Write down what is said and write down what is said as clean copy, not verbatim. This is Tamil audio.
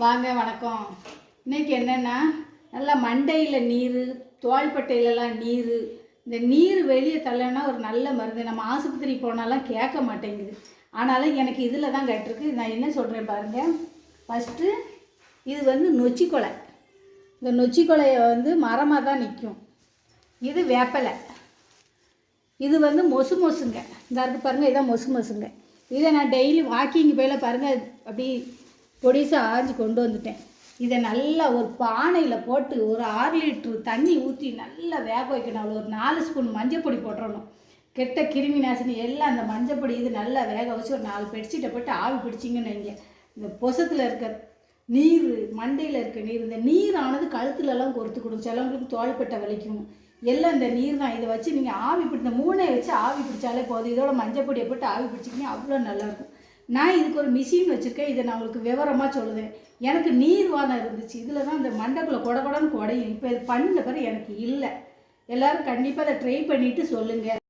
வாங்க வணக்கம். இன்றைக்கி என்னென்னா நல்லா மண்டையில் நீர், தோள்பட்டையிலலாம் நீர், இந்த நீர் வெளியே தள்ளனா ஒரு நல்ல மருந்து. நம்ம ஆஸ்பத்திரி போனாலாம் கேட்க மாட்டேங்குது. ஆனாலும் எனக்கு இதில் தான் கேட்டிருக்கு. நான் என்ன சொல்கிறேன் பாருங்கள். ஃபஸ்ட்டு இது வந்து நொச்சிக்கொலை. இந்த நொச்சிக்கொலையை வந்து மரமாக தான் நிற்கும். இது வேப்பலை. இது வந்து மொசு மொசுங்க. இந்த இருக்குது பாருங்கள், இதான் மொசு மொசுங்க. இதை நான் டெய்லி வாக்கிங் போயில பாருங்கள் அப்படி பொடிசாக ஆஞ்சு கொண்டு வந்துட்டேன். இதை நல்லா ஒரு பானையில் போட்டு ஒரு 6 லிட்ரு தண்ணி ஊற்றி நல்லா வேக வைக்கணும். அவ்வளோ ஒரு 4 ஸ்பூன் மஞ்சப்பொடி போட்டுறணும். கெட்ட கிருமி நாசினி எல்லாம் அந்த மஞ்சப்பொடி இது நல்லா வேக வச்சு ஒரு 4 பெட்ஷீட்டை போட்டு ஆவி பிடிச்சிங்கன்னு வைங்க. இந்த பொசத்தில் இருக்க நீர், மண்டையில் இருக்க நீர், இந்த நீரானது கழுத்துலலாம் கொடுத்துக்கணும். சிலவங்களுக்கு தோள்பட்டை வலிக்கும். எல்லாம் இந்த நீர் தான். இதை வச்சு நீங்கள் ஆவி பிடி, இந்த 3 வச்சு ஆவி பிடிச்சாலே போதும். இதோட மஞ்சப்பொடியை போட்டு ஆவி பிடிச்சிங்கன்னா அவ்வளோ நல்லாயிருக்கும். நான் இதுக்கு ஒரு மிஷின் வச்சுருக்கேன். இதை நான் உங்களுக்கு விவரமாக சொல்லுவேன். எனக்கு நீர்வாதம் இருந்துச்சு. இதில் தான் இந்த மண்டக்குள்ளே கொடன்னு குடையும். இப்போ இது பண்ணின பிறகு எனக்கு இல்லை. எல்லோரும் கண்டிப்பாக அதை ட்ரை பண்ணிவிட்டு சொல்லுங்கள்.